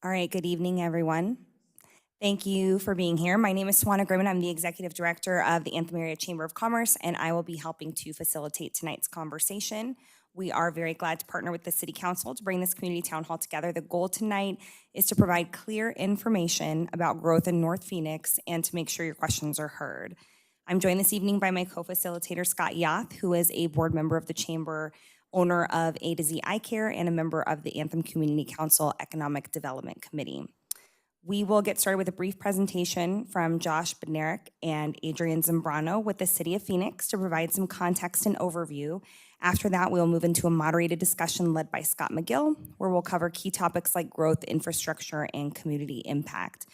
All right, good evening, everyone. Thank you for being here. My name is Swana Grimmon. I'm the Executive Director of the Anthem Area Chamber of Commerce, and I will be helping to facilitate tonight's conversation. We are very glad to partner with the City Council to bring this community town hall together. The goal tonight is to provide clear information about growth in North Phoenix and to make sure your questions are heard. I'm joined this evening by my co-facilitator, Scott Yath, who is a board member of the Chamber, owner of A to Z Eye Care, and a member of the Anthem Community Council Economic Development Committee. We will get started with a brief presentation from Josh Bednarik and Adrian Zambrano with the City of Phoenix to provide some context and overview. After that, we'll move into a moderated discussion led by Scott McGill, where we'll cover key topics like growth, infrastructure, and community impact.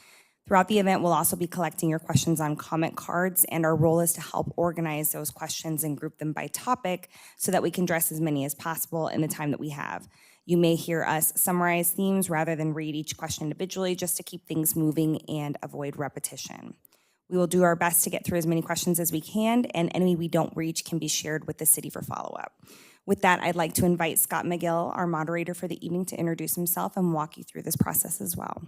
Throughout the event, we'll also be collecting your questions on comment cards, and our role is to help organize those questions and group them by topic so that we can address as many as possible in the time that we have. You may hear us summarize themes rather than read each question individually just to keep things moving and avoid repetition. We will do our best to get through as many questions as we can, and any we don't reach can be shared with the city for follow-up. With that, I'd like to invite Scott McGill, our moderator for the evening, to introduce himself and walk you through this process as well.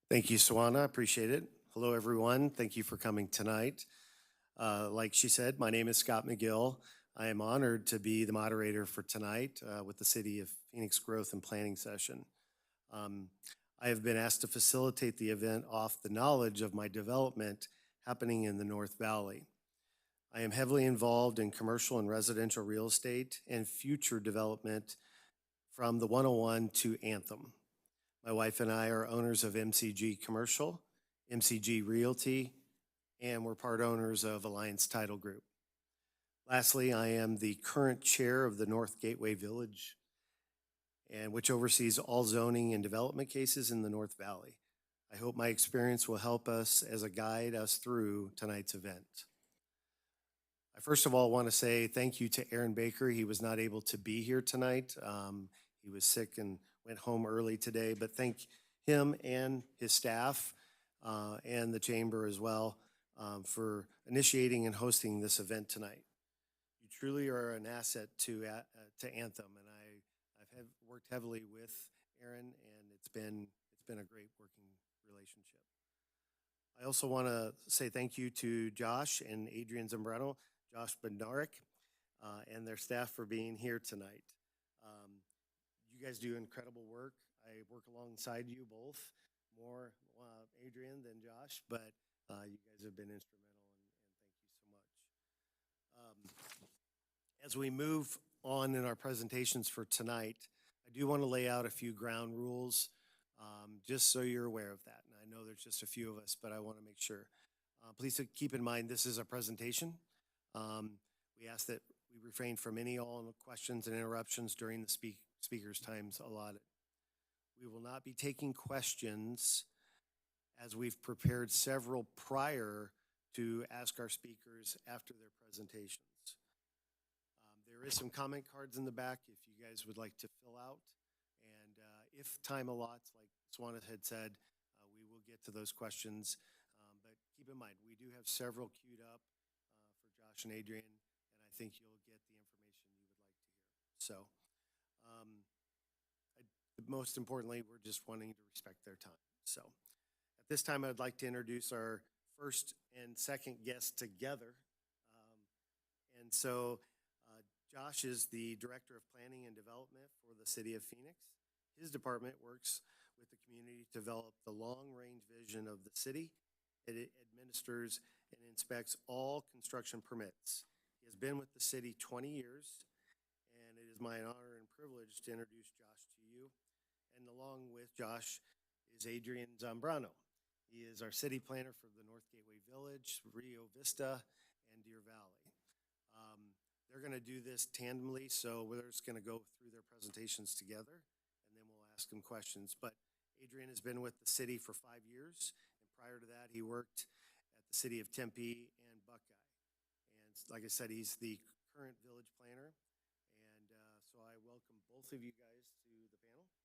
Thank you, Swana. Appreciate it. Hello, everyone. Thank you for coming tonight. Like she said, my name is Scott McGill. I am honored to be the moderator for tonight with the City of Phoenix Growth and Planning Session. I have been asked to facilitate the event off the knowledge of my development happening in the North Valley. I am heavily involved in commercial and residential real estate and future development from the 101 to Anthem. My wife and I are owners of MCG Commercial, MCG Realty, and we're part owners of Alliance Title Group. Lastly, I am the current chair of the North Gateway Village, and which oversees all zoning and development cases in the North Valley. I hope my experience will help us as a guide us through tonight's event. I first of all want to say thank you to Aaron Baker. He was not able to be here tonight. He was sick and went home early today, but thank him and his staff and the chamber as well for initiating and hosting this event tonight. You truly are an asset to Anthem, and I've worked heavily with Aaron, and it's been a great working relationship. I also want to say thank you to Josh and Adrian Zambrano, Josh Bednarik, and their staff for being here tonight. You guys do incredible work. I work alongside you both, more Adrian than Josh, but you guys have been instrumental, and thank you so much. As we move on in our presentations for tonight, I do want to lay out a few ground rules, just so you're aware of that. And I know there's just a few of us, but I want to make sure. Please keep in mind this is a presentation. We ask that we refrain from any all questions and interruptions during the speaker's times allotted. We will not be taking questions as we've prepared several prior to ask our speakers after their presentations. There is some comment cards in the back if you guys would like to fill out. And if time allots, like Swana had said, we will get to those questions. But keep in mind, we do have several queued up for Josh and Adrian, and I think you'll get the information you would like to hear. So, most importantly, we're just wanting to respect their time. So, at this time, I'd like to introduce our first and second guests together. Josh is the Director of Planning and Development for the City of Phoenix. His department works with the community to develop the long-range vision of the city. It administers and inspects all construction permits. He has been with the city 20 years, and it is my honor and privilege to introduce Josh to you. And along with Josh is Adrian Zambrano. He is our city planner for the North Gateway Village, Rio Vista, and Deer Valley. They're going to do this tandemly, so we're just going to go through their presentations together, and then we'll ask them questions. But Adrian has been with the city for 5 years, and prior to that, he worked at the city of Tempe and Buckeye. And like I said, he's the current village planner, and so I welcome both of you guys to the panel.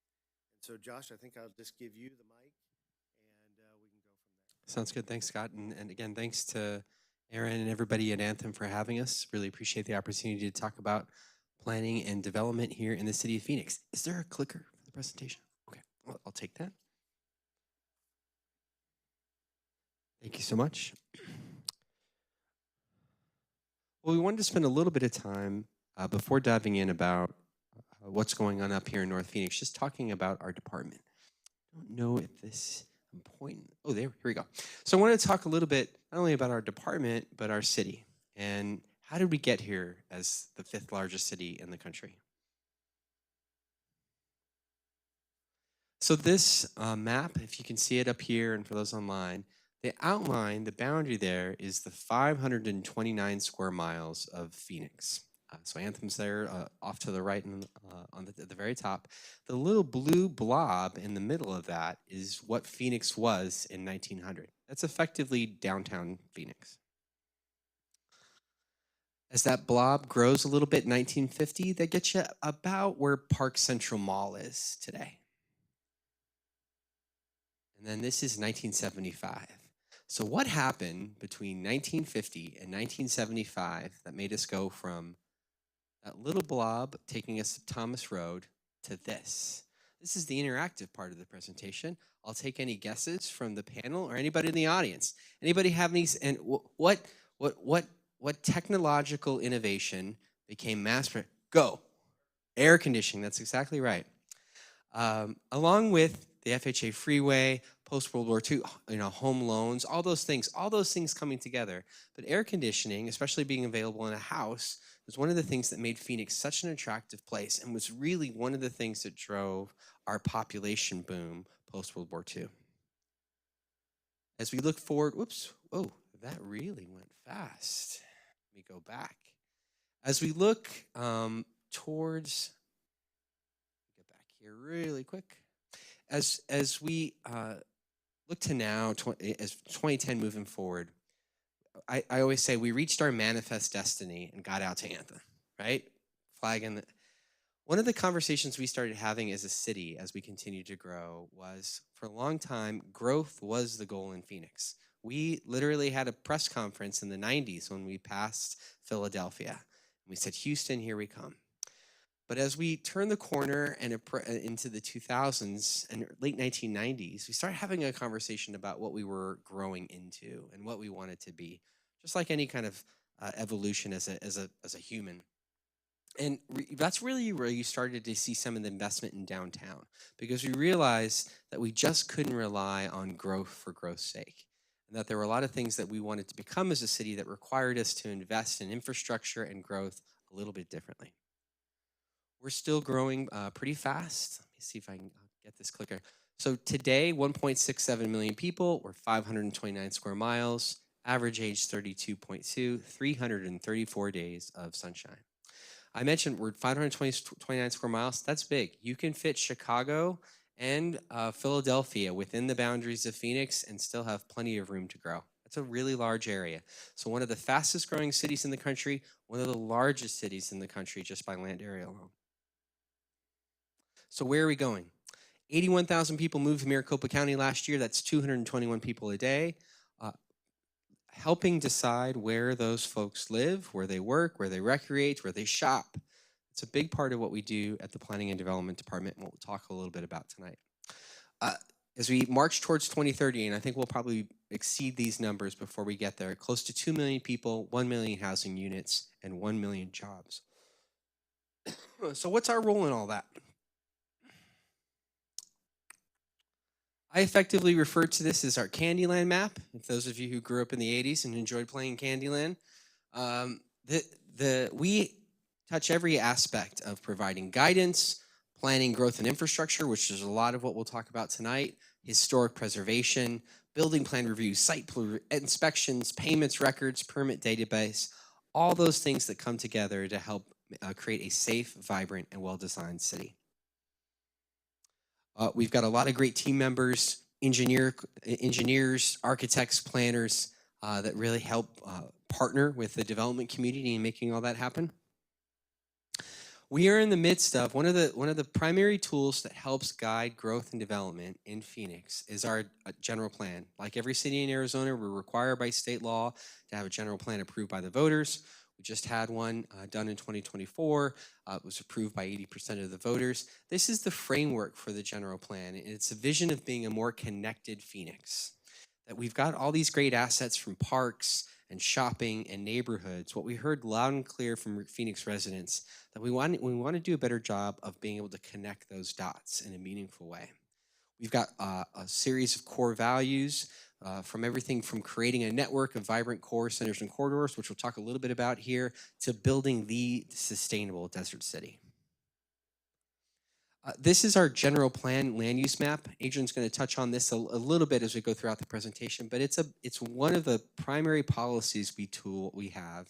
And so, Josh, I think I'll just give you the mic, and we can go from there. Sounds good. Thanks, Scott. And again, thanks to Aaron and everybody at Anthem for having us. Really appreciate the opportunity to talk about Planning and Development here in the city of Phoenix. Is there a clicker for the presentation? Okay, well, I'll take that. Thank you so much. Well, we wanted to spend a little bit of time before diving in about what's going on up here in North Phoenix, just talking about our department. I don't know if this, I'm pointing, oh, here we go. So I wanted to talk a little bit, not only about our department, but our city. And how did we get here as the 5th largest city in the country? So this map, if you can see it up here, and for those online, the outline, the boundary there is the 529 square miles of Phoenix. So Anthem's there off to the right and at the very top. The little blue blob in the middle of that is what Phoenix was in 1900. That's effectively downtown Phoenix. As that blob grows a little bit in 1950, that gets you about where Park Central Mall is today. And then this is 1975. So what happened between 1950 and 1975 that made us go from that little blob taking us to Thomas Road to this? This is the interactive part of the presentation. I'll take any guesses from the panel or anybody in the audience. Anybody have any, and what technological innovation became mass production? Go. Air conditioning, that's exactly right. Along with the FHA freeway, post-World War II, home loans, all those things coming together. But air conditioning, especially being available in a house, was one of the things that made Phoenix such an attractive place and was really one of the things that drove our population boom post-World War II. As we look forward, that really went fast. Let me go back. As we look towards, get back here really quick. As we look to now, as 2010 moving forward, I always say we reached our manifest destiny and got out to Anthem, right? Flag in the. One of the conversations we started having as a city as we continued to grow was, for a long time, growth was the goal in Phoenix. We literally had a press conference in the 90s when we passed Philadelphia. We said, Houston, here we come. But as we turn the corner and into the 2000s and late 1990s, we started having a conversation about what we were growing into and what we wanted to be, just like any kind of evolution as a human. And that's really where you started to see some of the investment in downtown, because we realized that we just couldn't rely on growth for growth's sake, and that there were a lot of things that we wanted to become as a city that required us to invest in infrastructure and growth a little bit differently. We're still growing pretty fast. Let me see if I can get this clicker. So today, 1.67 million people. We're 529 square miles. Average age 32.2, 334 days of sunshine. I mentioned we're 529 square miles. That's big. You can fit Chicago and Philadelphia within the boundaries of Phoenix and still have plenty of room to grow. That's a really large area. So one of the fastest growing cities in the country, one of the largest cities in the country just by land area alone. So where are we going? 81,000 people moved to Maricopa County last year. That's 221 people a day. Helping decide where those folks live, where they work, where they recreate, where they shop. It's a big part of what we do at the Planning and Development Department, and we'll talk a little bit about tonight. As we march towards 2030, and I think we'll probably exceed these numbers before we get there, close to 2 million people, 1 million housing units, and 1 million jobs. So what's our role in all that? I effectively refer to this as our Candyland map. If those of you who grew up in the 80s and enjoyed playing Candyland, we touch every aspect of providing guidance, planning growth and infrastructure, which is a lot of what we'll talk about tonight, historic preservation, building plan review, site inspections, payments, records, permit database, all those things that come together to help create a safe, vibrant, and well-designed city. We've got a lot of great team members, engineers, architects, planners that really help partner with the development community in making all that happen. We are in the midst of one of the primary tools that helps guide growth and development in Phoenix is our general plan. Like every city in Arizona, we're required by state law to have a general plan approved by the voters. We just had one done in 2024. It was approved by 80% of the voters. This is the framework for the general plan, and it's a vision of being a more connected Phoenix. That we've got all these great assets from parks and shopping and neighborhoods. What we heard loud and clear from Phoenix residents, that we want to do a better job of being able to connect those dots in a meaningful way. We've got a series of core values from everything from creating a network of vibrant core centers and corridors, which we'll talk a little bit about here, to building the sustainable desert city. This is our general plan land use map. Adrian's going to touch on this a little bit as we go throughout the presentation, but it's one of the primary policies we have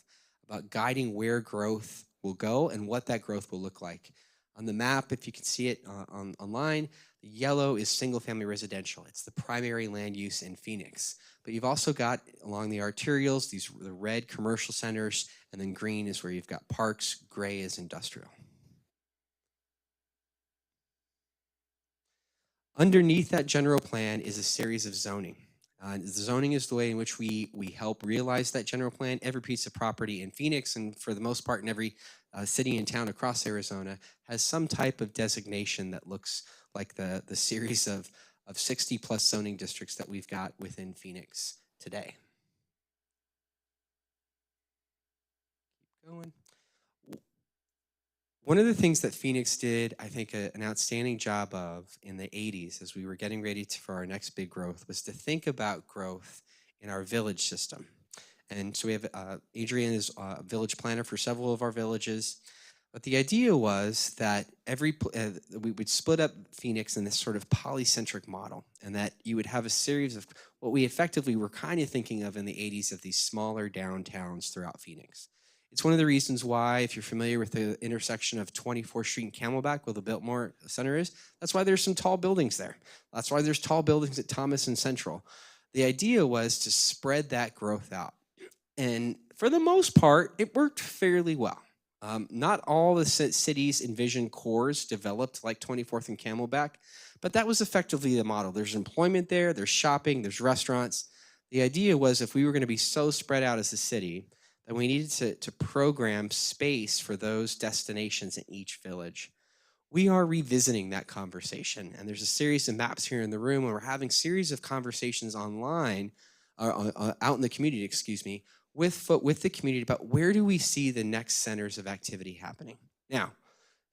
about guiding where growth will go and what that growth will look like. On the map, if you can see it online, the yellow is single family residential. It's the primary land use in Phoenix. But you've also got along the arterials, the red commercial centers, and then green is where you've got parks, gray is industrial. Underneath that general plan is a series of zoning. Zoning is the way in which we help realize that general plan. Every piece of property in Phoenix, and for the most part in every city and town across Arizona, has some type of designation that looks like the series of 60 plus zoning districts that we've got within Phoenix today. Keep going. One of the things that Phoenix did, I think, an outstanding job of in the 80s as we were getting ready for our next big growth was to think about growth in our village system. And so we have Adrian is a village planner for several of our villages. But the idea was that we would split up Phoenix in this sort of polycentric model, and that you would have a series of what we effectively were kind of thinking of in the 80s of these smaller downtowns throughout Phoenix. It's one of the reasons why, if you're familiar with the intersection of 24th Street and Camelback, where the Biltmore Center is, that's why there's some tall buildings there. That's why there's tall buildings at Thomas and Central. The idea was to spread that growth out. And for the most part, it worked fairly well. Not all the cities envisioned cores developed like 24th and Camelback, but that was effectively the model. There's employment there, there's shopping, there's restaurants. The idea was if we were going to be so spread out as a city, that we needed to program space for those destinations in each village. We are revisiting that conversation, and there's a series of maps here in the room, and we're having a series of conversations online, out in the community, with the community about where do we see the next centers of activity happening. Now,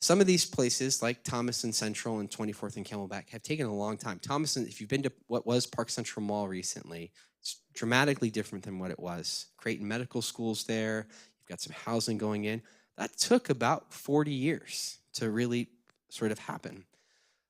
some of these places, like Thomas and Central and 24th and Camelback, have taken a long time. Thomas, if you've been to what was Park Central Mall recently, it's dramatically different than what it was. Creighton Medical School's there. You've got some housing going in. That took about 40 years to really sort of happen.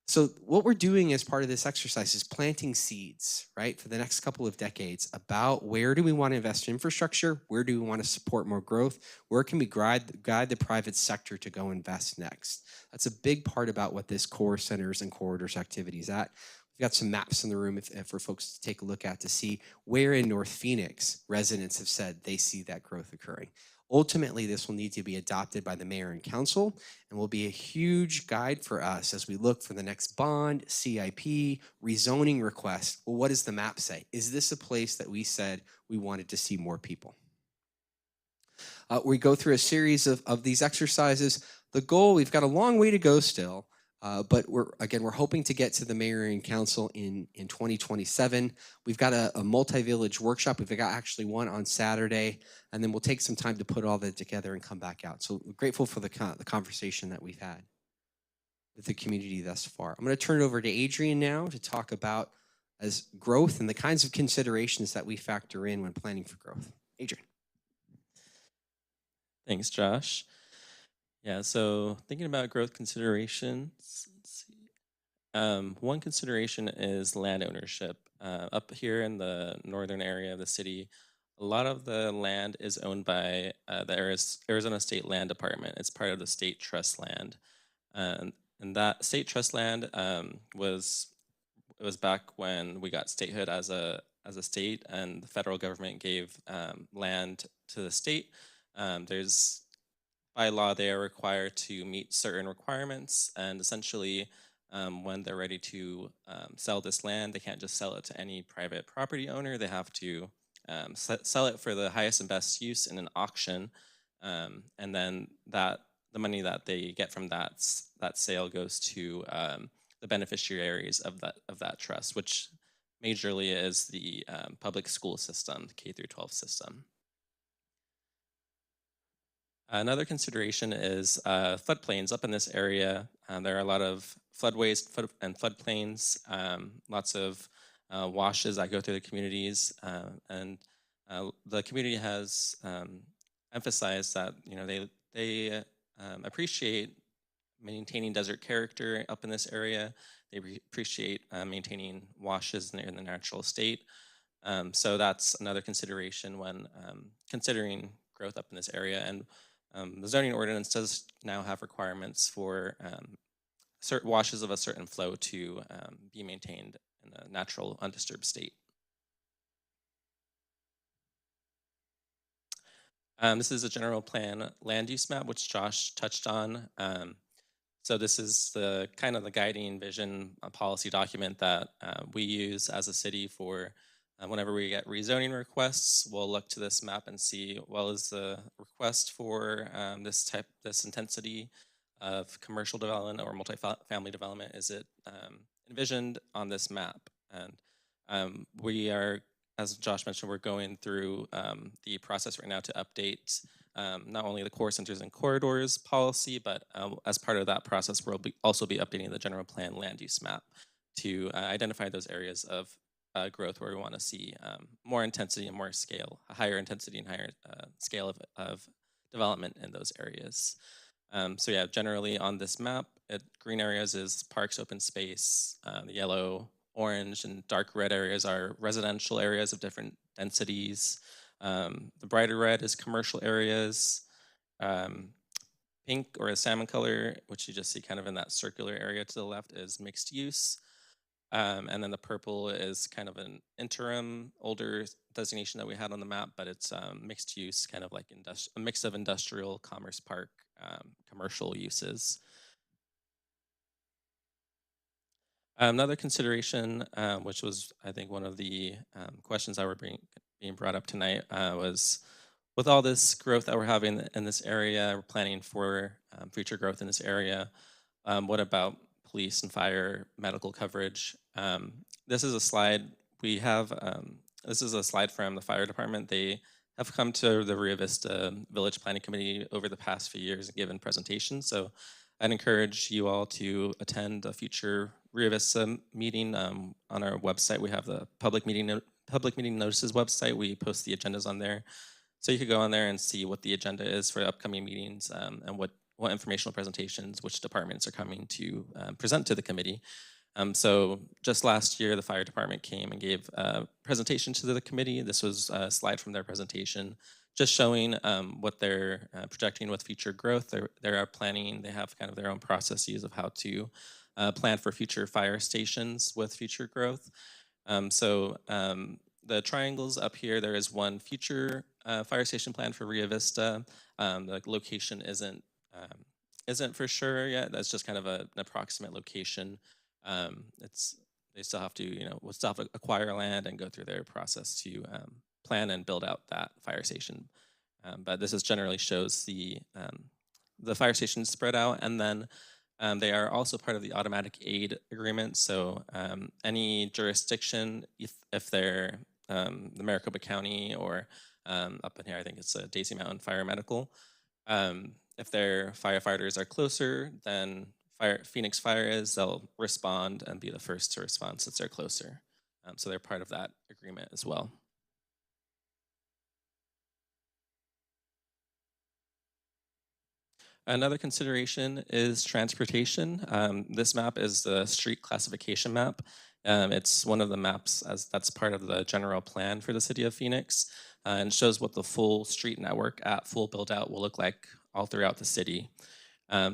So what we're doing as part of this exercise is planting seeds, right, for the next couple of decades about where do we want to invest in infrastructure, where do we want to support more growth, where can we guide the private sector to go invest next. That's a big part about what this core centers and corridors activity is at. We've got some maps in the room for folks to take a look at to see where in North Phoenix residents have said they see that growth occurring. Ultimately, this will need to be adopted by the mayor and council and will be a huge guide for us as we look for the next bond, CIP, rezoning request. Well, what does the map say? Is this a place that we said we wanted to see more people? We go through a series of these exercises. The goal, we've got a long way to go still, but we're hoping to get to the mayor and council in 2027. We've got a multi-village workshop. We've got actually one on Saturday, and then we'll take some time to put all that together and come back out. So we're grateful for the conversation that we've had with the community thus far. I'm going to turn it over to Adrian now to talk about as growth and the kinds of considerations that we factor in when planning for growth. Adrian. Thanks, Josh. Yeah, so thinking about growth considerations, let's see. One consideration is land ownership. Up here in the northern area of the city, a lot of the land is owned by the Arizona State Land Department. It's part of the state trust land. And that state trust land was back when we got statehood as a state, and the federal government gave land to the state. There's by law, they are required to meet certain requirements, and essentially, when they're ready to sell this land, they can't just sell it to any private property owner. They have to sell it for the highest and best use in an auction, and then the money that they get from that sale goes to the beneficiaries of that trust, which majorly is the public school system, the K through 12 system. Another consideration is floodplains up in this area. There are a lot of floodways and floodplains, lots of washes that go through the communities, and the community has emphasized that they appreciate maintaining desert character up in this area. They appreciate maintaining washes in the natural state. So that's another consideration when considering growth up in this area. And the zoning ordinance does now have requirements for certain washes of a certain flow to be maintained in a natural, undisturbed state. This is a general plan land use map, which Josh touched on. So this is the kind of the guiding vision policy document that we use as a city for whenever we get rezoning requests. We'll look to this map and see, well, is the request for this intensity of commercial development or multifamily development, is it envisioned on this map? And we are, as Josh mentioned, we're going through the process right now to update not only the core centers and corridors policy, but as part of that process, we'll also be updating the general plan land use map to identify those areas of growth where we want to see more intensity and more scale, a higher intensity and higher scale of development in those areas. So yeah, generally on this map, green areas is parks, open space. The yellow, orange, and dark red areas are residential areas of different densities. The brighter red is commercial areas. Pink, or a salmon color, which you just see kind of in that circular area to the left, is mixed use. And then the purple is kind of an interim, older designation that we had on the map, but it's mixed use, kind of like a mix of industrial, commerce park, commercial uses. Another consideration, which was, I think, one of the questions that were being brought up tonight, was with all this growth that we're having in this area, we're planning for future growth in this area. What about police and fire medical coverage? This is a slide we have. This is a slide from the fire department. They have come to the Rio Vista Village Planning Committee over the past few years and given presentations. So I'd encourage you all to attend a future Rio Vista meeting. On our website, we have the public meeting notices website. We post the agendas on there. So you could go on there and see what the agenda is for upcoming meetings and what informational presentations, which departments are coming to present to the committee. So just last year, the fire department came and gave a presentation to the committee. This was a slide from their presentation, just showing what they're projecting with future growth. They are planning, they have kind of their own processes of how to plan for future fire stations with future growth. The triangles up here, there is one future fire station plan for Rio Vista. The location isn't for sure yet. That's just kind of an approximate location. They still have to, we'll still have to acquire land and go through their process to plan and build out that fire station. But this generally shows the fire station spread out, and then they are also part of the automatic aid agreement. So any jurisdiction, if they're the Maricopa County or up in here, I think it's Daisy Mountain Fire Medical. If their firefighters are closer than Phoenix Fire is, they'll respond and be the first to respond since they're closer. So they're part of that agreement as well. Another consideration is transportation. This map is the street classification map. It's one of the maps that's part of the general plan for the city of Phoenix, and shows what the full street network at full build out will look like all throughout the city.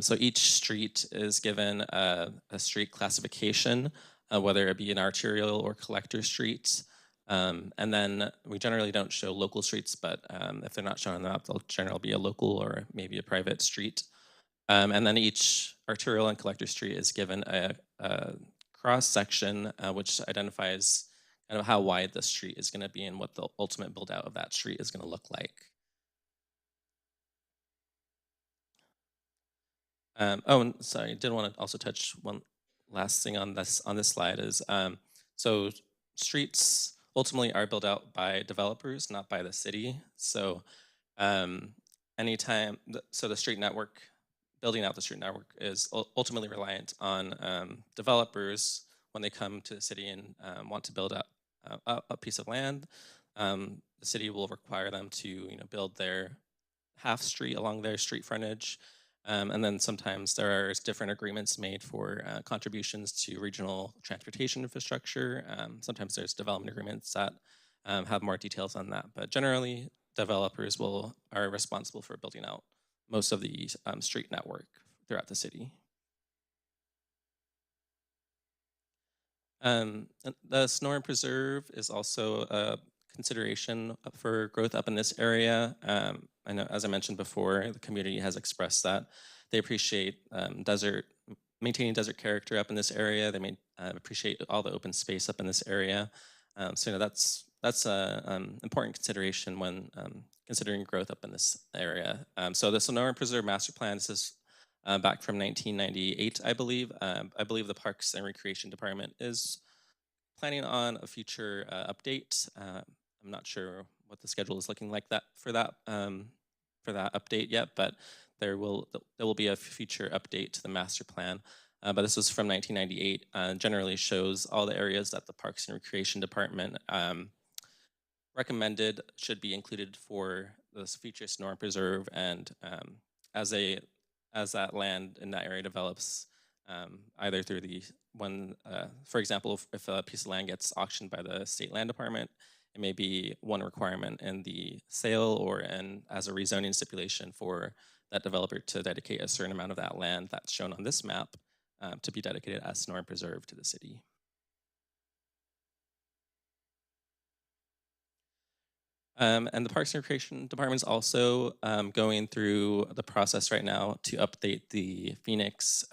So each street is given a street classification, whether it be an arterial or collector street. And then we generally don't show local streets, but if they're not shown on the map, they'll generally be a local or maybe a private street. And then each arterial and collector street is given a cross section, which identifies kind of how wide the street is going to be and what the ultimate build out of that street is going to look like. Oh, and sorry, I did want to also touch one last thing on this slide is so streets ultimately are built out by developers, not by the city. So um, so the street network, building out the street network is ultimately reliant on developers when they come to the city and want to build out a piece of land. The city will require them to build their half street along their street frontage. And then sometimes there are different agreements made for contributions to regional transportation infrastructure. Sometimes there's development agreements that have more details on that. But generally, developers are responsible for building out most of the street network throughout the city. The Sonoran Preserve is also a consideration for growth up in this area. I know, as I mentioned before, the community has expressed that they appreciate maintaining desert character up in this area. They may appreciate all the open space up in this area. So that's an important consideration when considering growth up in this area. So the Sonoran Preserve Master Plan, this is back from 1998, I believe. I believe the Parks and Recreation Department is planning on a future update. I'm not sure what the schedule is looking like for that update yet, but there will be a future update to the master plan. But this was from 1998. Generally shows all the areas that the Parks and Recreation Department recommended should be included for this future Sonoran Preserve, and as that land in that area develops, either through for example, if a piece of land gets auctioned by the state land department, it may be one requirement in the sale or as a rezoning stipulation for that developer to dedicate a certain amount of that land that's shown on this map to be dedicated as Sonoran Preserve to the city. And the Parks and Recreation Department is also going through the process right now to update the Phoenix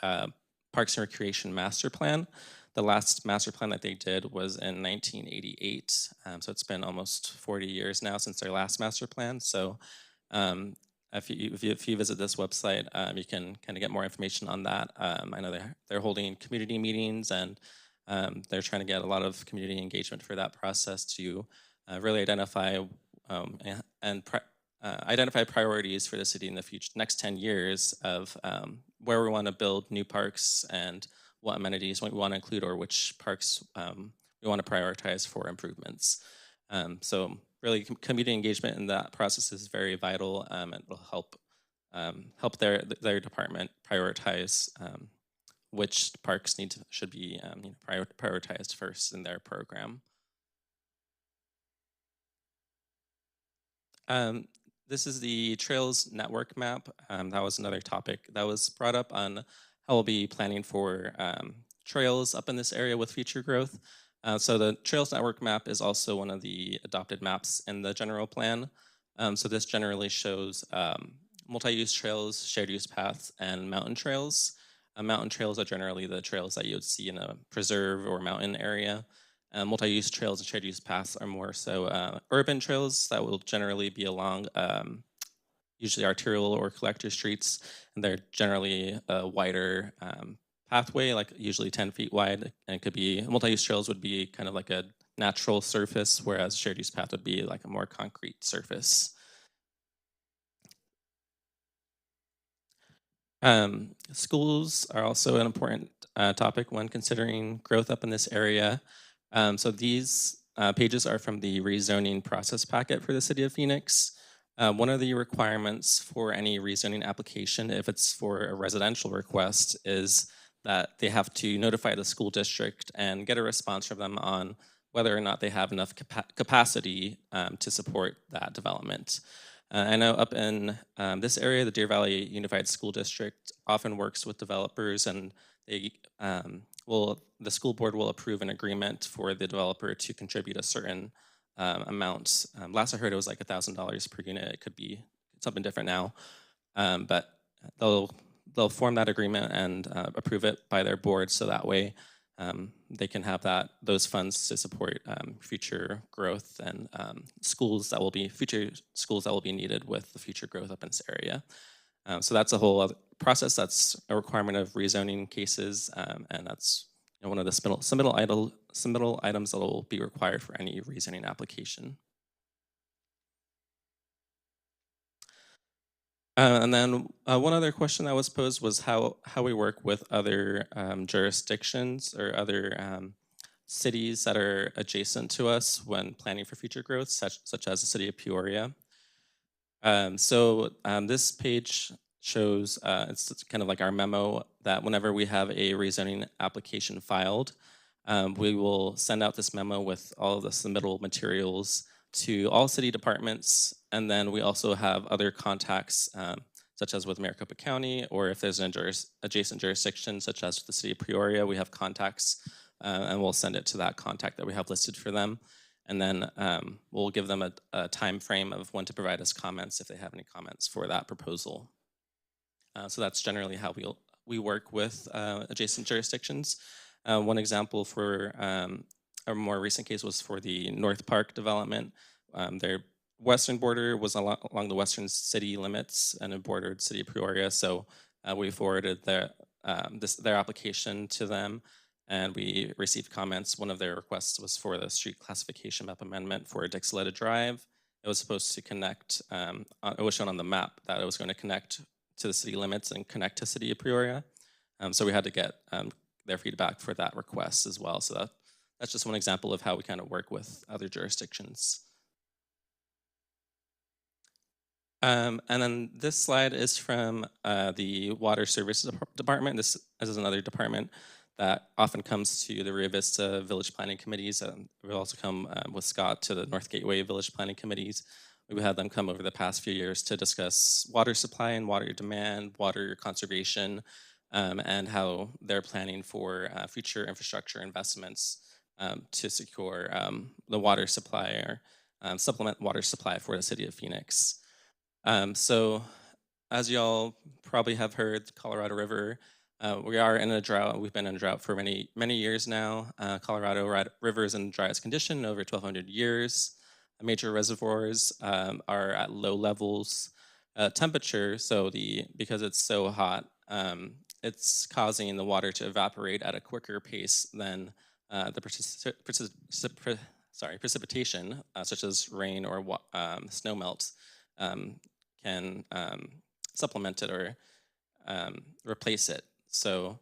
Parks and Recreation Master Plan. The last master plan that they did was in 1988. So it's been almost 40 years now since their last master plan. So if you visit this website, you can kind of get more information on that. I know they're holding community meetings, and they're trying to get a lot of community engagement for that process to really identify identify priorities for the city in the next 10 years of where we want to build new parks and what amenities we want to include, or which parks we want to prioritize for improvements. So really, community engagement in that process is very vital, and will help their department prioritize which parks should be prioritized first in their program. This is the Trails Network map. That was another topic that was brought up on how we'll be planning for trails up in this area with future growth. So the Trails Network map is also one of the adopted maps in the general plan. So this generally shows multi-use trails, shared use paths, and mountain trails. Mountain trails are generally the trails that you would see in a preserve or mountain area. Multi-use trails and shared use paths are more so urban trails that will generally be along usually arterial or collector streets, and they're generally a wider pathway, like usually 10 feet wide, and it could be, multi-use trails would be kind of like a natural surface, whereas shared use path would be like a more concrete surface. Schools are also an important topic when considering growth up in this area. So these pages are from the rezoning process packet for the city of Phoenix. One of the requirements for any rezoning application, if it's for a residential request, is that they have to notify the school district and get a response from them on whether or not they have enough capacity to support that development. I know up in this area, the Deer Valley Unified School District often works with developers, and they the school board will approve an agreement for the developer to contribute a certain amount. Last I heard, it was like $1,000 per unit. It could be something different now, but they'll form that agreement and approve it by their board, so that way they can have those funds to support future growth and future schools that will be needed with the future growth up in this area. So that's a whole other process. That's a requirement of rezoning cases, and that's one of the submittal items that will be required for any rezoning application. And then one other question that was posed was how we work with other jurisdictions or other cities that are adjacent to us when planning for future growth, such as the city of Peoria. This page shows, it's kind of like our memo, that whenever we have a rezoning application filed, we will send out this memo with all of the submittal materials to all city departments, and then we also have other contacts, such as with Maricopa County, or if there's an adjacent jurisdiction, such as the city of Peoria, we have contacts, and we'll send it to that contact that we have listed for them. And then we'll give them a time frame of when to provide us comments if they have any comments for that proposal. So that's generally how we work with adjacent jurisdictions. One example for a more recent case was for the North Park development. Their western border was along the western city limits and it bordered city of Peoria. So we forwarded their application to them, and we received comments. One of their requests was for the street classification map amendment for Dixletta Drive. It was supposed to connect, it was shown on the map that it was going to connect to the city limits and connect to city of Peoria. So we had to get their feedback for that request as well. So that's just one example of how we kind of work with other jurisdictions. And then this slide is from the Water Services Department. This is another department that often comes to the Rio Vista Village Planning Committees. We've also come with Scott to the North Gateway Village Planning Committees. We've had them come over the past few years to discuss water supply and water demand, water conservation, and how they're planning for future infrastructure investments to secure the water supply or supplement water supply for the city of Phoenix. So as y'all probably have heard, Colorado River, we are in a drought. We've been in a drought for many, many years now. Colorado River is in driest condition over 1,200 years. Major reservoirs are at low levels. Temperature, because it's so hot, it's causing the water to evaporate at a quicker pace than the precipitation, such as rain or snow melt, can supplement it or replace it. So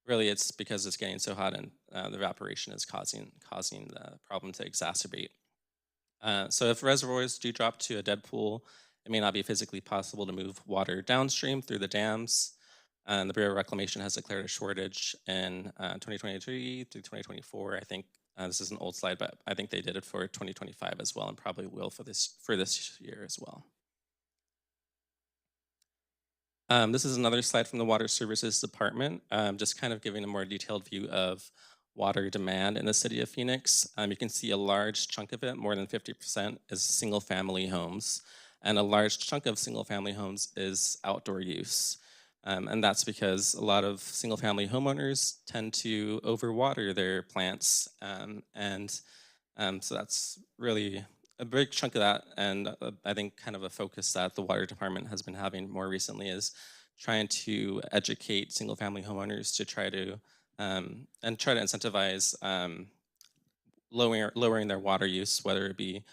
really it's because it's getting so hot and the evaporation is causing the problem to exacerbate. So if reservoirs do drop to a dead pool, it may not be physically possible to move water downstream through the dams. And the Bureau of Reclamation has declared a shortage in 2023 through 2024. I think this is an old slide, but I think they did it for 2025 as well, and probably will for this year as well. This is another slide from the Water Services Department, just kind of giving a more detailed view of water demand in the city of Phoenix. You can see a large chunk of it, more than 50%, is single-family homes, and a large chunk of single-family homes is outdoor use. And that's because a lot of single-family homeowners tend to overwater their plants, so that's really a big chunk of that. And I think kind of a focus that the water department has been having more recently is trying to educate single-family homeowners to try to incentivize lowering their water use, whether it be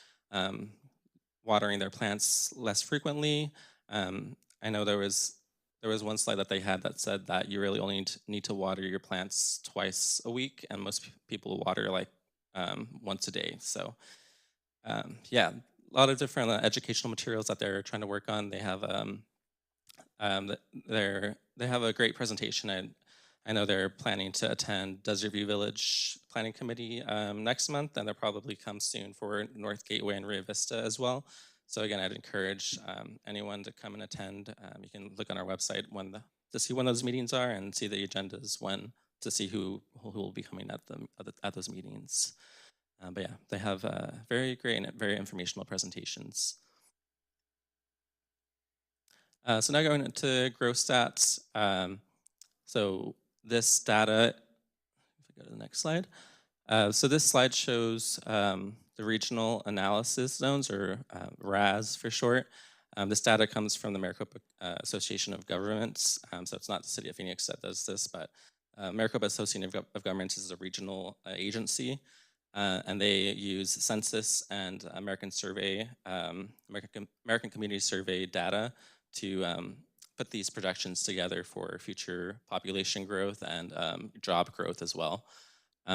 watering their plants less frequently. I know there was one slide that they had that said that you really only need to water your plants twice a week, and most people water like once a day. So yeah, a lot of different educational materials that they're trying to work on. They have they have a great presentation. I know they're planning to attend Desert View Village Planning Committee next month, and they'll probably come soon for North Gateway and Rio Vista as well. So again, I'd encourage anyone to come and attend. You can look on our website to see when those meetings are and see the agendas to see who will be coming at those meetings. But yeah, they have very great and very informational presentations. So now going into growth stats. So this data, if I go to the next slide. So this slide shows the regional analysis zones, or RAS for short. This data comes from the Maricopa Association of Governments, so it's not the City of Phoenix that does this, but Maricopa Association of Governments is a regional agency, and they use census and American Survey, American Community Survey data to put these projections together for future population growth and job growth as well.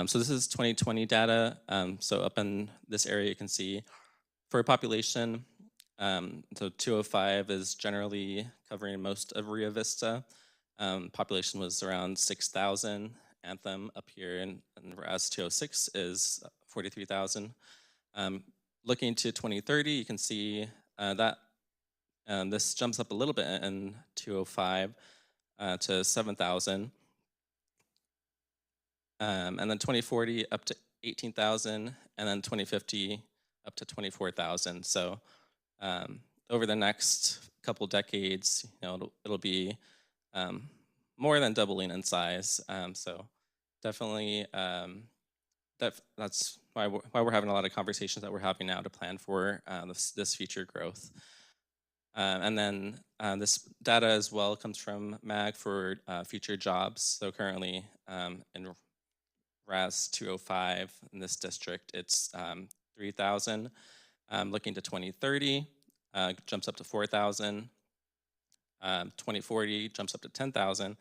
So this is 2020 data. So up in this area, you can see for population, so 205 is generally covering most of Rio Vista. Population was around 6,000. Anthem up here, and RAS 206 is 43,000. Looking to 2030, you can see that this jumps up a little bit in 205 to 7,000. And then 2040 up to 18,000, and then 2050 up to 24,000. So over the next couple decades, it'll be more than doubling in size. So definitely, that's why we're having a lot of conversations that we're having now to plan for this future growth. And then this data as well comes from MAG for future jobs. So currently in RAS 205 in this district, it's 3,000. Looking to 2030, jumps up to 4,000. 2040 jumps up to 10,000,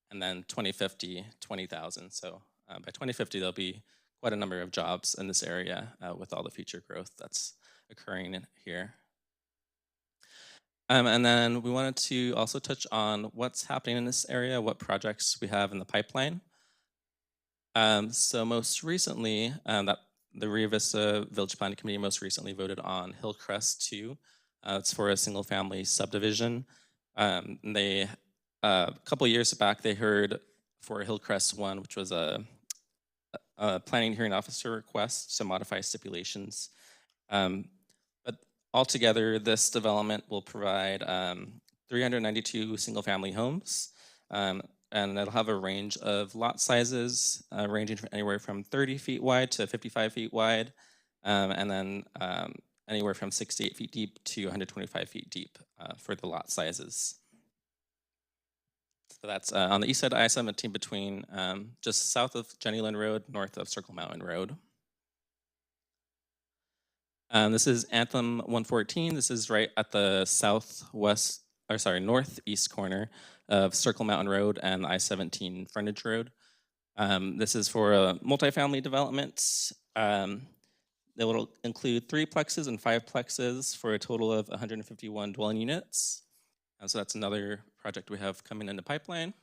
and then 2050, 20,000. So by 2050, there'll be quite a number of jobs in this area with all the future growth that's occurring in here. And then we wanted to also touch on what's happening in this area, what projects we have in the pipeline. So most recently, that the Rio Vista Village Planning Committee most recently voted on Hillcrest 2. It's for a single family subdivision. They a couple years back, they heard for Hillcrest 1, which was a planning hearing officer request to modify stipulations. But altogether, this development will provide 392 single-family homes, and it'll have a range of lot sizes ranging from anywhere from 30 feet wide to 55 feet wide, and then anywhere from 68 feet deep to 125 feet deep for the lot sizes. So that's on the east side of I-17 between just south of Jenny Lynn Road, north of Circle Mountain Road. This is Anthem 114. This is right at the northeast corner of Circle Mountain Road and I-17 frontage road. This is for a multifamily development. It will include 3 plexes and 5 plexes for a total of 151 dwelling units. So that's another project we have coming in the pipeline.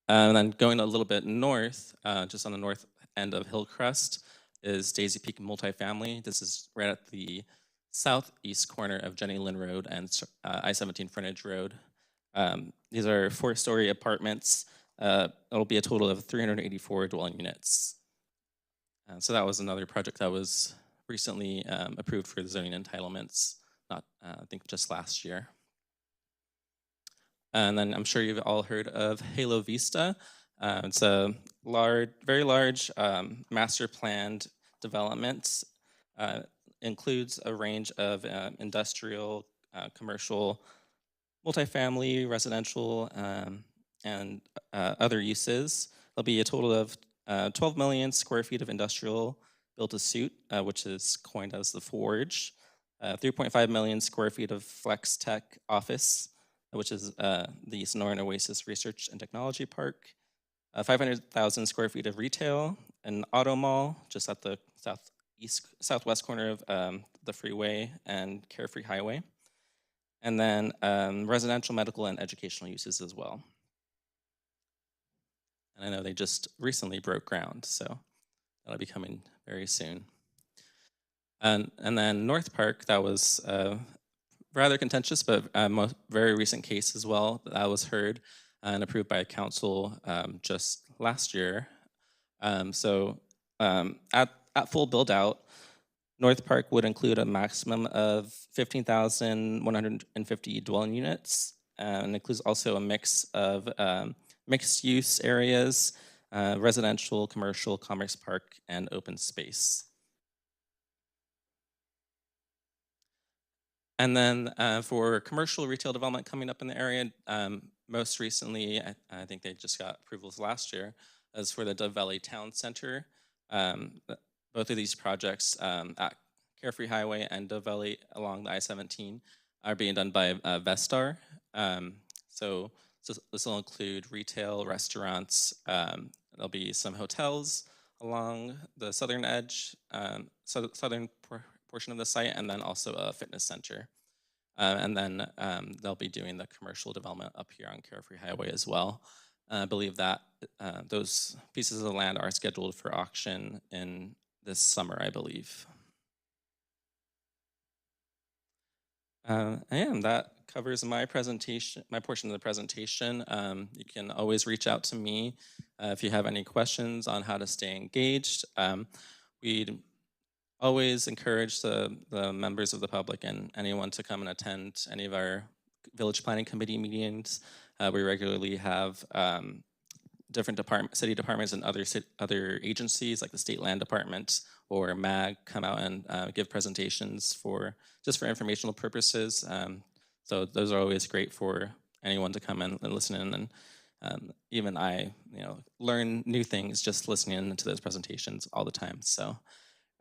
And then going a little bit north, just on the north end of Hillcrest, is Daisy Peak Multifamily. This is right at the southeast corner of Jenny Lynn Road and I-17 frontage road. These are 4-story apartments. It'll be a total of 384 dwelling units. So that was another project that was recently approved for the zoning entitlements, I think just last year. And then I'm sure you've all heard of Halo Vista. It's a very large master planned development. Includes a range of industrial, commercial, multifamily, residential, and other uses. There'll be a total of 12 million square feet of industrial built-to-suit, which is coined as the Forge. 3.5 million square feet of Flex Tech office, which is the Sonoran Oasis Research and Technology Park. 500,000 square feet of retail, an auto mall just at the southwest corner of the freeway and Carefree Highway. And then residential, medical, and educational uses as well. And I know they just recently broke ground, so that'll be coming very soon. And then North Park, that was rather contentious, but very recent case as well. That was heard and approved by council just last year. At full build out, North Park would include a maximum of 15,150 dwelling units, and includes also a mix of mixed use areas, residential, commercial, commerce park, and open space. And then for commercial retail development coming up in the area, most recently, I think they just got approvals last year, as for the Dove Valley Town Center. Both of these projects at Carefree Highway and Dove Valley along the I-17 are being done by Vestar. So this will include retail, restaurants, there'll be some hotels along the southern edge, southern portion of the site, and then also a fitness center. And then they'll be doing the commercial development up here on Carefree Highway as well. I believe that those pieces of the land are scheduled for auction in this summer, I believe. And that covers my presentation, my portion of the presentation. You can always reach out to me if you have any questions on how to stay engaged. We'd always encourage the members of the public and anyone to come and attend any of our village planning committee meetings. We regularly have different city departments and other agencies like the State Land Department or MAG come out and give presentations just for informational purposes. So those are always great for anyone to come and listen in, and even I, learn new things just listening to those presentations all the time. So,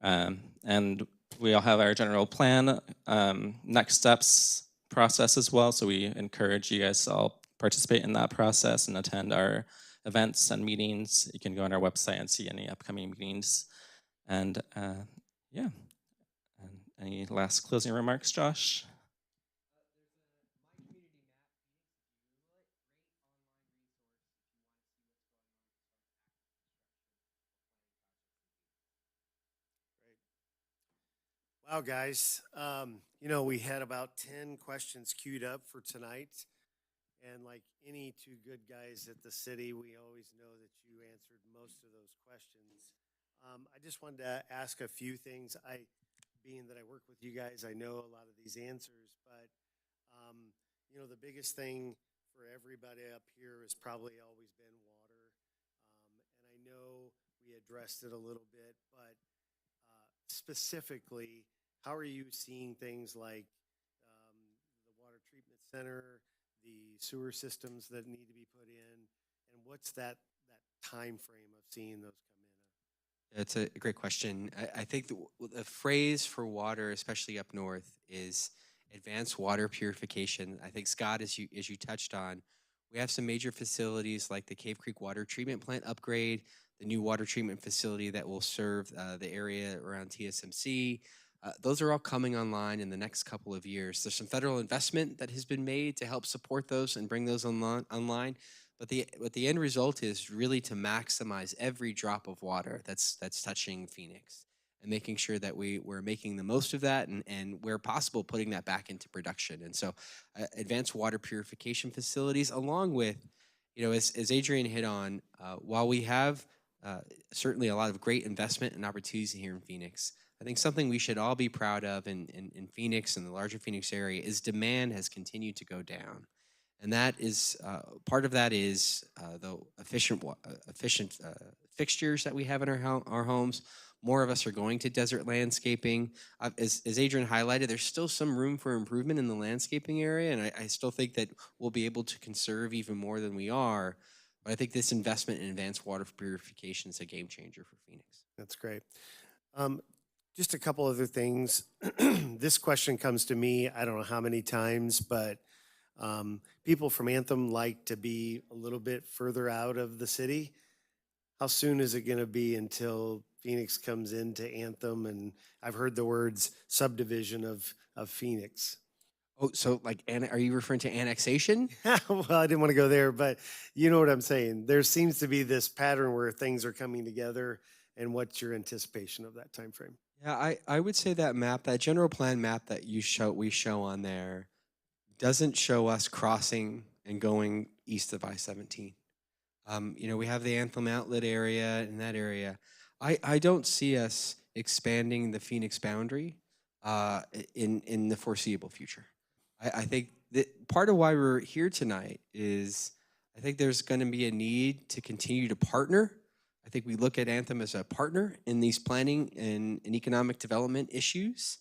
and we all have our general plan, next steps process as well. So we encourage you guys to all participate in that process and attend our events and meetings. You can go on our website and see any upcoming meetings. And yeah. And any last closing remarks, Josh? Wow, guys. We had about 10 questions queued up for tonight. And like any two good guys at the city, we always know that you answered most of those questions. I just wanted to ask a few things. Being that I work with you guys, I know a lot of these answers, but the biggest thing for everybody up here has probably always been water. And I know we addressed it a little bit, but specifically, how are you seeing things like the water treatment center, the sewer systems that need to be put in, and what's that time frame of seeing those come in? That's a great question. I think the phrase for water, especially up north, is advanced water purification. I think, Scott, as you touched on, we have some major facilities like the Cave Creek Water Treatment Plant upgrade, the new water treatment facility that will serve the area around TSMC. Those are all coming online in the next couple of years. There's some federal investment that has been made to help support those and bring those online. But the end result is really to maximize every drop of water that's touching Phoenix and making sure that we're making the most of that and where possible putting that back into production. And so advanced water purification facilities, along with, as Adrian hit on, while we have certainly a lot of great investment and opportunities here in Phoenix, I think something we should all be proud of in Phoenix and the larger Phoenix area is demand has continued to go down. And that is part of that is the efficient fixtures that we have in our homes. More of us are going to desert landscaping. As Adrian highlighted, there's still some room for improvement in the landscaping area, and I still think that we'll be able to conserve even more than we are. But I think this investment in advanced water purification is a game changer for Phoenix. That's great. Just a couple other things. This question comes to me, I don't know how many times, but people from Anthem like to be a little bit further out of the city. How soon is it going to be until Phoenix comes into Anthem? And I've heard the words subdivision of Phoenix. Oh, so are you referring to annexation? Well, I didn't want to go there, but you know what I'm saying. There seems to be this pattern where things are coming together. And what's your anticipation of that time frame? Yeah, I would say that general plan map that we show on there doesn't show us crossing and going east of I-17. We have the Anthem outlet area in that area. I don't see us expanding the Phoenix boundary in the foreseeable future. I think that part of why we're here tonight is I think there's going to be a need to continue to partner. I think we look at Anthem as a partner in these planning and economic development issues.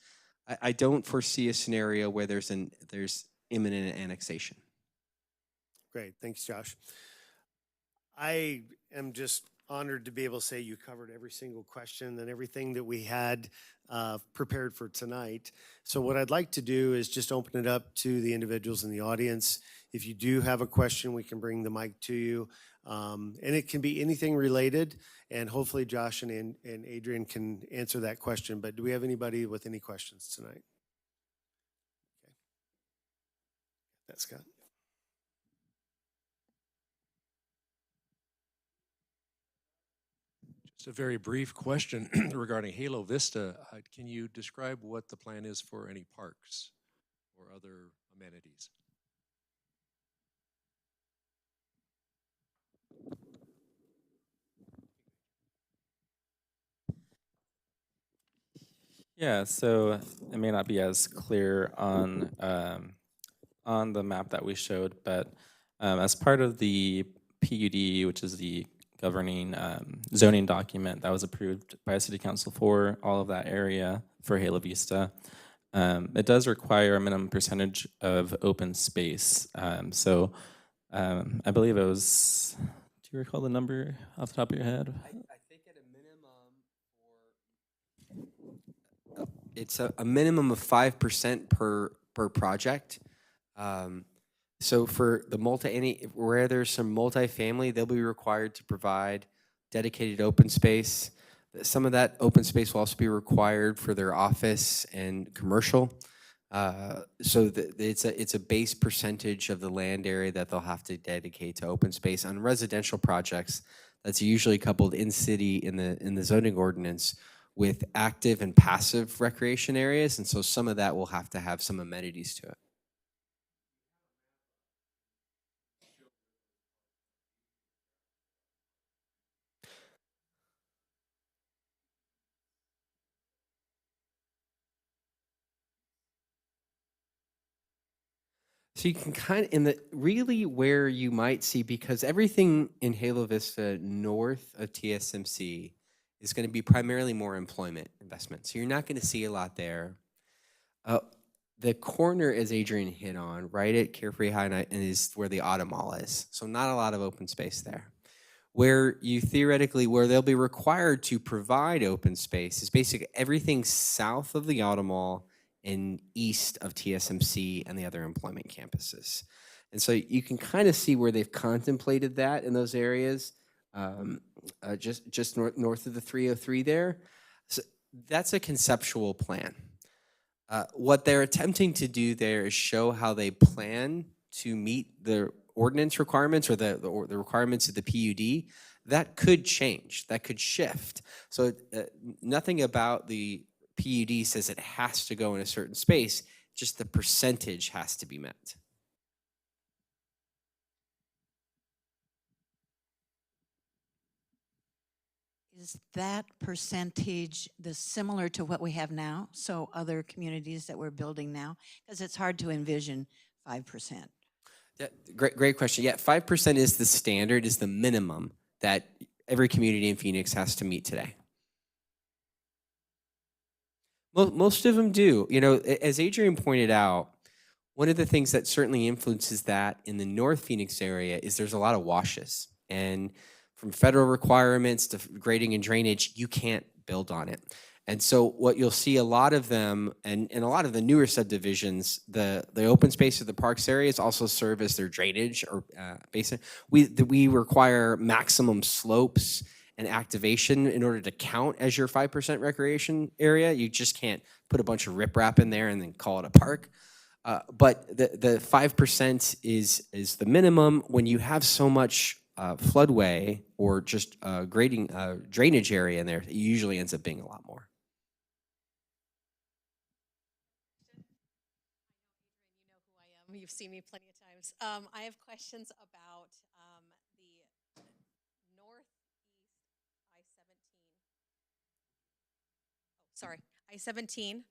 I don't foresee a scenario where there's imminent annexation. Great, thanks, Josh. I am just honored to be able to say you covered every single question and everything that we had prepared for tonight. So what I'd like to do is just open it up to the individuals in the audience. If you do have a question, we can bring the mic to you. And it can be anything related, and hopefully Josh and Adrian can answer that question. But do we have anybody with any questions tonight? Okay. That's Scott. Just a very brief question regarding Halo Vista. Can you describe what the plan is for any parks or other amenities? Yeah, so it may not be as clear on the map that we showed, but as part of the PUD, which is the governing zoning document that was approved by City Council for all of that area for Halo Vista, it does require a minimum percentage of open space. So I believe it was, do you recall the number off the top of your head? I think at a minimum it's a minimum of 5% per project. So for the where there's some multifamily, they'll be required to provide dedicated open space. Some of that open space will also be required for their office and commercial. So it's a base percentage of the land area that they'll have to dedicate to open space. On residential projects, that's usually coupled in city in the zoning ordinance with active and passive recreation areas, and so some of that will have to have some amenities to it. So you can kind of, really where you might see, because everything in Halo Vista north of TSMC is going to be primarily more employment investment. So you're not going to see a lot there. The corner, as Adrian hit on, right at Carefree High Night, and is where the Auto Mall is. So not a lot of open space there. Where they'll be required to provide open space is basically everything south of the Auto Mall and east of TSMC and the other employment campuses. And so you can kind of see where they've contemplated that in those areas, just north of the 303 there. So that's a conceptual plan. What they're attempting to do there is show how they plan to meet the ordinance requirements or the requirements of the PUD. That could change, that could shift. So nothing about the PUD says it has to go in a certain space, just the percentage has to be met. Is that percentage similar to what we have now? So other communities that we're building now? Because it's hard to envision 5%. Yeah, great question. Yeah, 5% is the standard, is the minimum that every community in Phoenix has to meet today. Most of them do. You know, as Adrian pointed out, one of the things that certainly influences that in the North Phoenix area is there's a lot of washes. And from federal requirements to grading and drainage, you can't build on it. And so what you'll see a lot of them, and a lot of the newer subdivisions, the open space of the parks areas also serve as their drainage or basin. We require maximum slopes and activation in order to count as your 5% recreation area. You just can't put a bunch of riprap in there and then call it a park. But the 5% is the minimum. When you have so much floodway or just drainage area in there, it usually ends up being a lot more. You've seen me plenty of times. I have questions about the northeast I-17.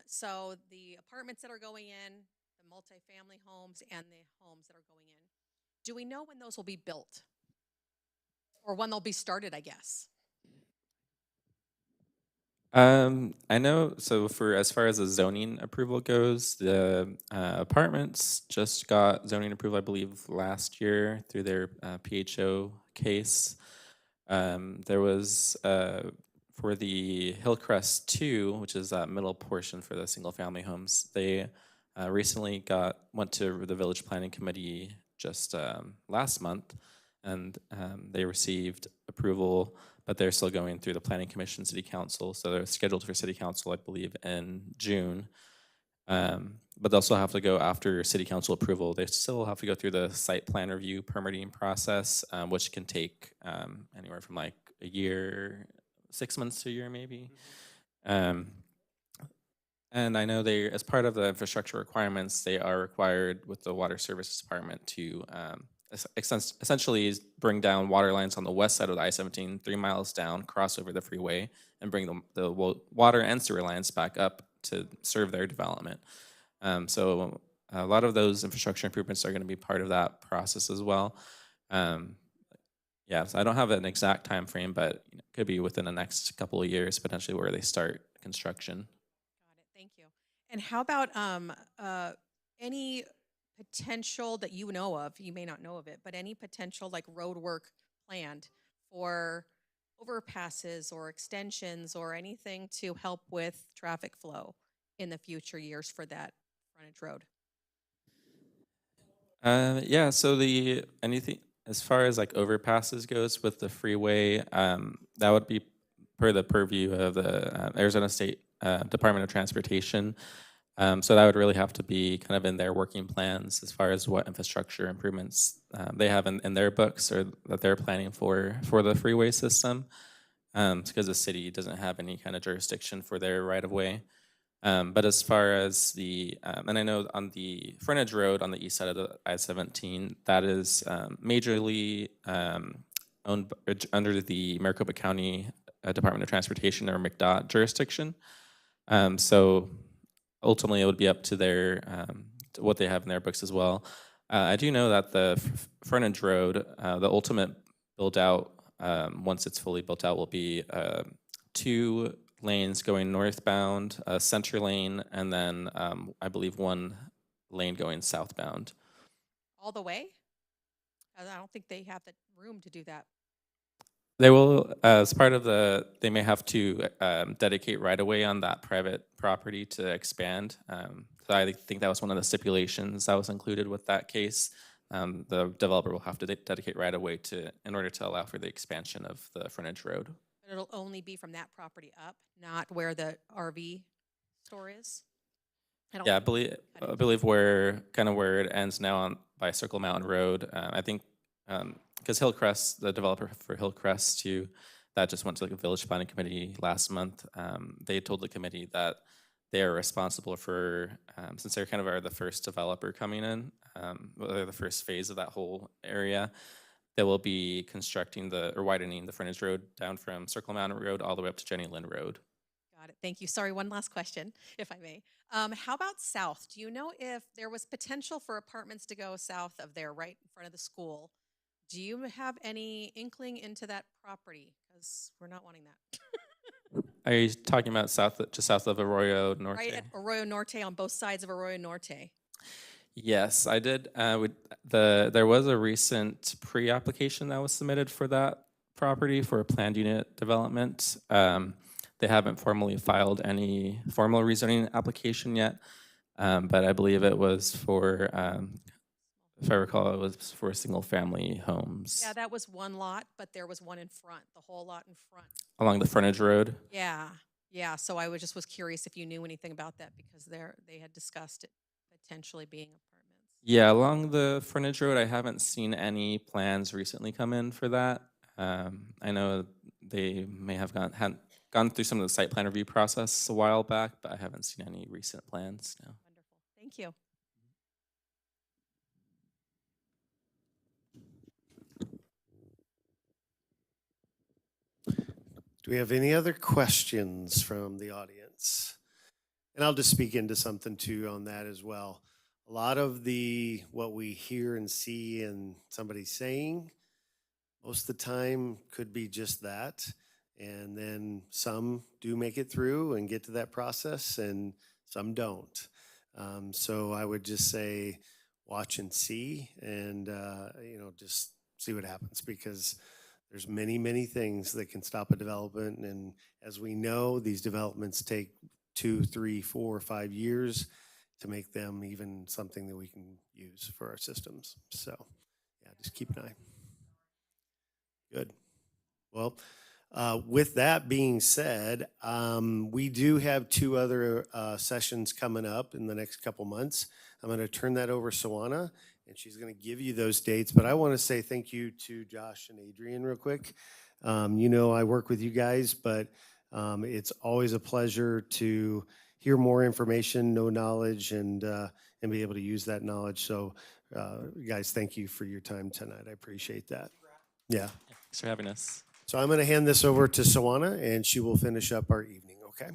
So the apartments that are going in, the multifamily homes, and the homes that are going in. Do we know when those will be built? Or when they'll be started, I guess? I know, so for as far as the zoning approval goes, the apartments just got zoning approval, I believe, last year through their PHO case. There was for the Hillcrest 2, which is that middle portion for the single family homes, they recently went to the village planning committee just last month, and they received approval, but they're still going through the planning commission, city council, so they're scheduled for city council, I believe, in June. But they'll still have to go after city council approval. They still have to go through the site plan review permitting process, which can take anywhere from like a year, 6 months to a year maybe. And I know they, as part of the infrastructure requirements, they are required with the Water Services Department to essentially bring down water lines on the west side of the I-17, 3 miles down, cross over the freeway, and bring the water and sewer lines back up to serve their development. So a lot of those infrastructure improvements are going to be part of that process as well. Yeah, so I don't have an exact time frame, but it could be within the next couple of years potentially where they start construction. Got it. Thank you. And how about any potential that you know of? You may not know of it, but any potential like road work planned for overpasses or extensions or anything to help with traffic flow in the future years for that frontage road? Yeah, so anything as far as like overpasses goes with the freeway, that would be per the purview of the Arizona State Department of Transportation. So that would really have to be kind of in their working plans as far as what infrastructure improvements they have in their books or that they're planning for the freeway system, because the city doesn't have any kind of jurisdiction for their right of way. But as far as and I know on the frontage road on the east side of the I-17, that is majorly owned under the Maricopa County Department of Transportation or McDOT jurisdiction. So ultimately, it would be up to to what they have in their books as well. I do know that the frontage road, the ultimate build out, once it's fully built out, will be 2 lanes going northbound, a center lane, and then I believe 1 lane going southbound. All the way? 'Cause I don't think they have the room to do that. They will, as part of they may have to dedicate right of way on that private property to expand. So I think that was one of the stipulations that was included with that case. The developer will have to dedicate right of way in order to allow for the expansion of the frontage road. But it'll only be from that property up, not where the RV store is? Yeah, I believe where it ends now by Circle Mountain Road. I think because Hillcrest, the developer for Hillcrest too, that just went to like a village planning committee last month. They told the committee that they are responsible for, since they kind of are the first developer coming in, they're the first phase of that whole area. They will be constructing or widening the frontage road down from Circle Mountain Road all the way up to Jenny Lynn Road. Got it. Thank you. Sorry, one last question, if I may. How about south? Do you know if there was potential for apartments to go south of there, right in front of the school? Do you have any inkling into that property? Because we're not wanting that. Are you talking about just south of Arroyo Norte? Right at Arroyo Norte, on both sides of Arroyo Norte. Yes, I did. There was a recent pre-application that was submitted for that property for a planned unit development. They haven't formally filed any formal rezoning application yet, but I believe it was for, if I recall, it was for single-family homes. Yeah, that was one lot, but there was one in front, the whole lot in front. Along the frontage road? Yeah, yeah. So I was curious if you knew anything about that because they had discussed it potentially being apartments. Yeah, along the frontage road, I haven't seen any plans recently come in for that. I know they may have gone through some of the site plan review process a while back, but I haven't seen any recent plans. No. Wonderful. Thank you. Do we have any other questions from the audience? And I'll just speak into something too on that as well. A lot of what we hear and see and somebody saying, most of the time could be just that. And then some do make it through and get to that process, and some don't. So I would just say, watch and see, and just see what happens, because there's many, many things that can stop a development. And as we know, these developments take 2, 3, 4, 5 years to make them even something that we can use for our systems. So yeah, just keep an eye. Good. Well, with that being said, we do have 2 other sessions coming up in the next couple months. I'm going to turn that over to Sawana, and she's going to give you those dates. But I want to say thank you to Josh and Adrian real quick. I work with you guys, but it's always a pleasure to hear more information, know knowledge, and be able to use that knowledge. So, guys, thank you for your time tonight. I appreciate that. Yeah. Thanks for having us. So I'm going to hand this over to Sawana, and she will finish up our evening, okay?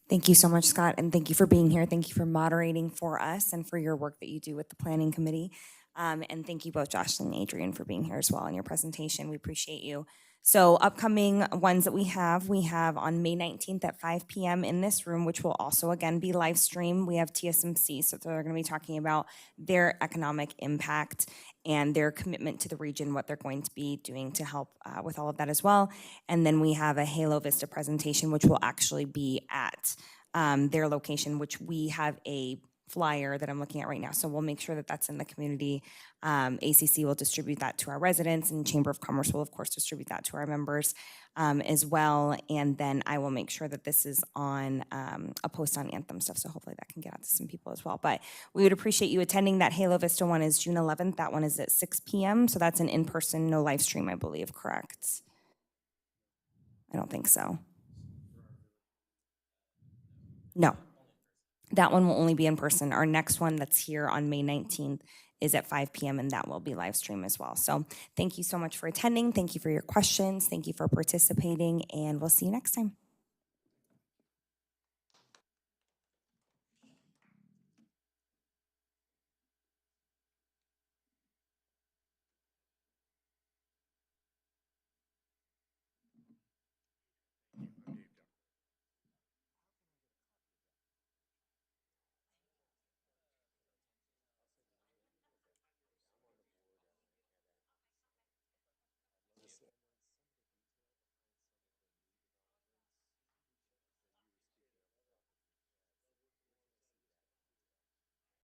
Thank you so much, Scott, and thank you for being here. Thank you for moderating for us and for your work that you do with the Planning Committee. And thank you both, Josh and Adrian, for being here as well in your presentation. We appreciate you. So upcoming ones that we have on May 19th at 5 p.m. in this room, which will also, again, be live streamed. We have TSMC, so they're going to be talking about their economic impact and their commitment to the region, what they're going to be doing to help with all of that as well. And then we have a Halo Vista presentation, which will actually be at their location, which we have a flyer that I'm looking at right now. So we'll make sure that that's in the community. ACC will distribute that to our residents, and Chamber of Commerce will, of course, distribute that to our members as well. And then I will make sure that this is on a post on Anthem stuff, so hopefully that can get out to some people as well. But we would appreciate you attending. That Halo Vista one is June 11th. That one is at 6 p.m., so that's an in-person, no live stream, I believe, correct? I don't think so. No. That one will only be in person. Our next one that's here on May 19th is at 5 p.m. and that will be live stream as well. So thank you so much for attending. Thank you for your questions. Thank you for participating, and we'll see you next time.